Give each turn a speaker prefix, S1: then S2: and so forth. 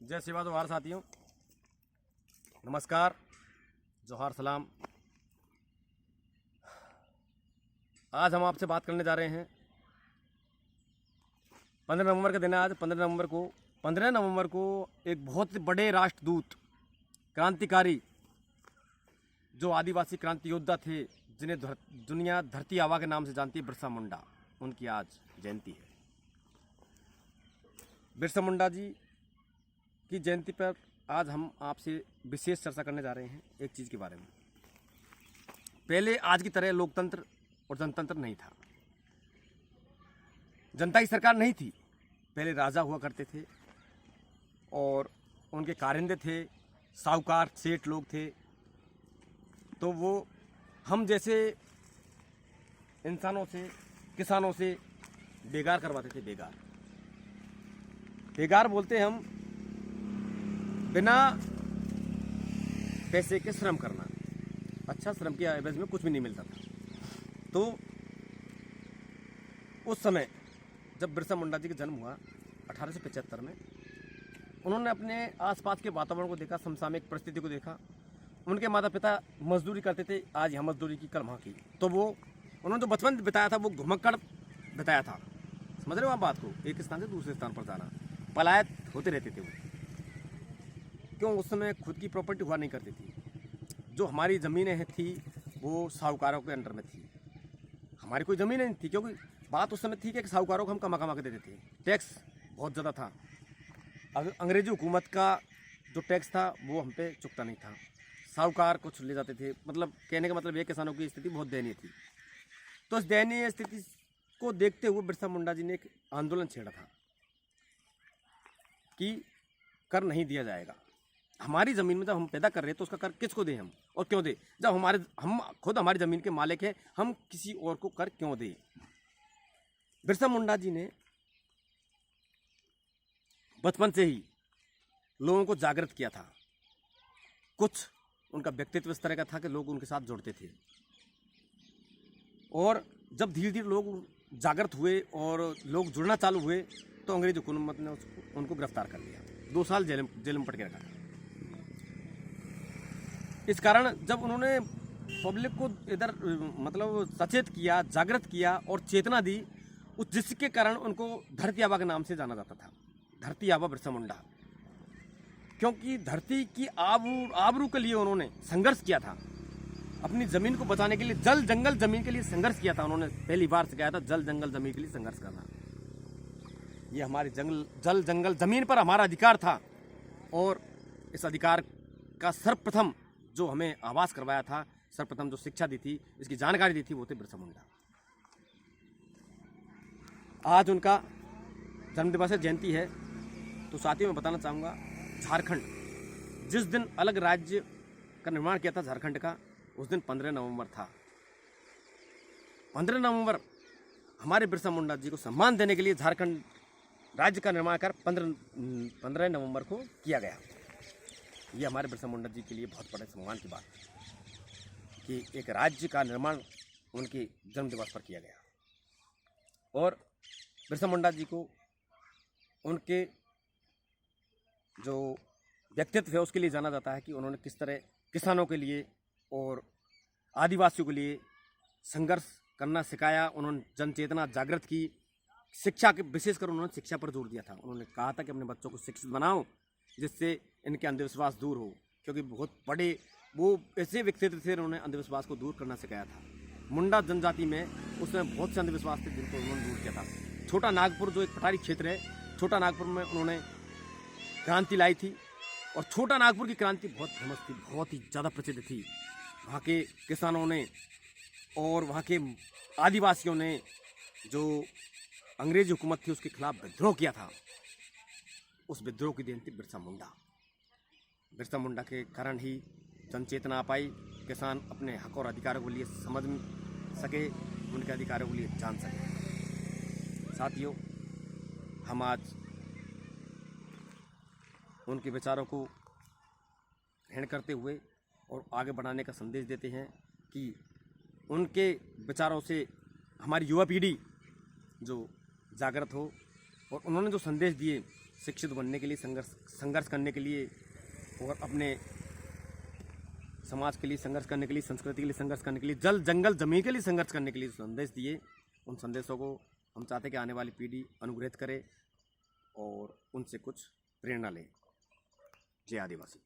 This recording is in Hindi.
S1: जय सेवा जोहार साथियों, नमस्कार, जोहार सलाम। आज हम आपसे बात करने जा रहे हैं 15 नवंबर का दिन है। आज 15 नवंबर को एक बहुत बड़े राष्ट्रदूत, क्रांतिकारी, जो आदिवासी क्रांति योद्धा थे, जिन्हें दुनिया धरती आबा के नाम से जानती है, बिरसा मुंडा, उनकी आज जयंती है। बिरसा मुंडा जी की जयंती पर आज हम आपसे विशेष चर्चा करने जा रहे हैं एक चीज़ के बारे में। पहले आज की तरह लोकतंत्र और जनतंत्र नहीं था, जनता की सरकार नहीं थी। पहले राजा हुआ करते थे और उनके कारिंदे थे, साहूकार सेठ लोग थे। तो वो हम जैसे इंसानों से, किसानों से बेगार करवाते थे। बेगार बोलते हैं हम, बिना पैसे के श्रम करना। अच्छा, श्रम के एवज में कुछ भी नहीं मिलता था। तो उस समय जब बिरसा मुंडा जी का जन्म हुआ 1875 में, उन्होंने अपने आसपास के वातावरण को देखा, समसामयिक परिस्थिति को देखा। उनके माता पिता मजदूरी करते थे, आज यहाँ मजदूरी की, कल वहाँ की। तो वो उन्होंने जो बचपन बिताया था वो घुमक्कड़ बिताया था। समझ रहे हो आप बात को? एक स्थान से दूसरे स्थान पर जाना, पलायत होते रहते थे वो। क्यों? उस समय खुद की प्रॉपर्टी हुआ नहीं करती थी। जो हमारी ज़मीनें थी वो साहूकारों के अंडर में थी। हमारी कोई ज़मीन नहीं थी, क्योंकि बात उस समय थी कि साहूकारों को हम कमा के देते थे। टैक्स बहुत ज़्यादा था। अंग्रेजी हुकूमत का जो टैक्स था वो हम पे चुकता नहीं था। साहूकार कुछ ले जाते थे। मतलब कहने का मतलब ये, किसानों की स्थिति बहुत दयनीय थी। तो इस दयनीय स्थिति को देखते हुए बिरसा मुंडा जी ने एक आंदोलन छेड़ा था कि कर नहीं दिया जाएगा। हमारी ज़मीन में जब हम पैदा कर रहे हैं तो उसका कर किसको दें हम, और क्यों दें? जब हम खुद हमारी ज़मीन के मालिक हैं, हम किसी और को कर क्यों दें? बिरसा मुंडा जी ने बचपन से ही लोगों को जागृत किया था। कुछ उनका व्यक्तित्व इस तरह का था कि लोग उनके साथ जुड़ते थे। और जब धीरे धीरे लोग जागृत हुए और लोग जुड़ना चालू हुए तो अंग्रेज हुकूमत ने उनको गिरफ्तार कर लिया। 2 साल जेल में पट के रखा। इस कारण जब उन्होंने पब्लिक को इधर मतलब सचेत किया, जागृत किया और चेतना दी, उस जिसके कारण उनको धरती आबा के नाम से जाना जाता था। धरती आबा बिरसा मुंडा, क्योंकि धरती की आबरू के लिए उन्होंने संघर्ष किया था। अपनी ज़मीन को बचाने के लिए, जल जंगल ज़मीन के लिए संघर्ष किया था। उन्होंने पहली बार से कहा था, जल जंगल ज़मीन के लिए संघर्ष करना। ये हमारी जल जंगल ज़मीन पर हमारा अधिकार था। और इस अधिकार का सर्वप्रथम जो हमें आवाज़ करवाया था, सर्वप्रथम जो शिक्षा दी थी, इसकी जानकारी दी थी, वो थे बिरसा मुंडा। आज उनका जन्मदिवस है, जयंती है। तो साथियों, मैं बताना चाहूँगा, झारखंड जिस दिन अलग राज्य का निर्माण किया था झारखंड का, उस दिन 15 नवंबर था। 15 नवंबर हमारे बिरसा मुंडा जी को सम्मान देने के लिए झारखंड राज्य का निर्माण कर 15 नवंबर को किया गया। ये हमारे बिरसा मुंडा जी के लिए बहुत बड़े सम्मान की बात है कि एक राज्य का निर्माण उनके जन्म दिवस पर किया गया। और बिरसा मुंडा जी को उनके जो व्यक्तित्व है उसके लिए जाना जाता है कि उन्होंने किस तरह किसानों के लिए और आदिवासियों के लिए संघर्ष करना सिखाया। उन्होंने जन चेतना जागृत की। शिक्षा के, विशेषकर उन्होंने शिक्षा पर जोर दिया था। उन्होंने कहा था कि अपने बच्चों को शिक्षित बनाओ, जिससे इनके अंधविश्वास दूर हो, क्योंकि बहुत बड़े वो ऐसे व्यक्तित्व थे, उन्होंने अंधविश्वास को दूर करना सिखाया था। मुंडा जनजाति में उसमें बहुत से अंधविश्वास थे जिनको उन्होंने दूर किया था। छोटा नागपुर जो एक पठारी क्षेत्र है, छोटा नागपुर में उन्होंने क्रांति लाई थी। और छोटा नागपुर की क्रांति बहुत फेमस थी, बहुत ही ज़्यादा प्रसिद्ध थी। वहाँ के किसानों ने और वहाँ के आदिवासियों ने जो अंग्रेजी हुकूमत थी उसके खिलाफ विद्रोह किया था। उस विद्रोह की देन थी बिरसा मुंडा। बिरसा मुंडा के कारण ही जनचेतना आ पाई। किसान अपने हक और अधिकारों के लिए समझ सके, उनके अधिकारों के लिए जान सके। साथियों, हम आज उनके विचारों को ग्रहण करते हुए और आगे बढ़ाने का संदेश देते हैं कि उनके विचारों से हमारी युवा पीढ़ी जो जागृत हो, और उन्होंने जो संदेश दिए शिक्षित बनने के लिए, संघर्ष करने के लिए और अपने समाज के लिए संघर्ष करने के लिए, संस्कृति के लिए संघर्ष करने के लिए, जल जंगल जमीन के लिए संघर्ष करने के लिए संदेश दिए। उन संदेशों को हम चाहते हैं कि आने वाली पीढ़ी अनुग्रहित करे और उनसे कुछ प्रेरणा ले। जय आदिवासी।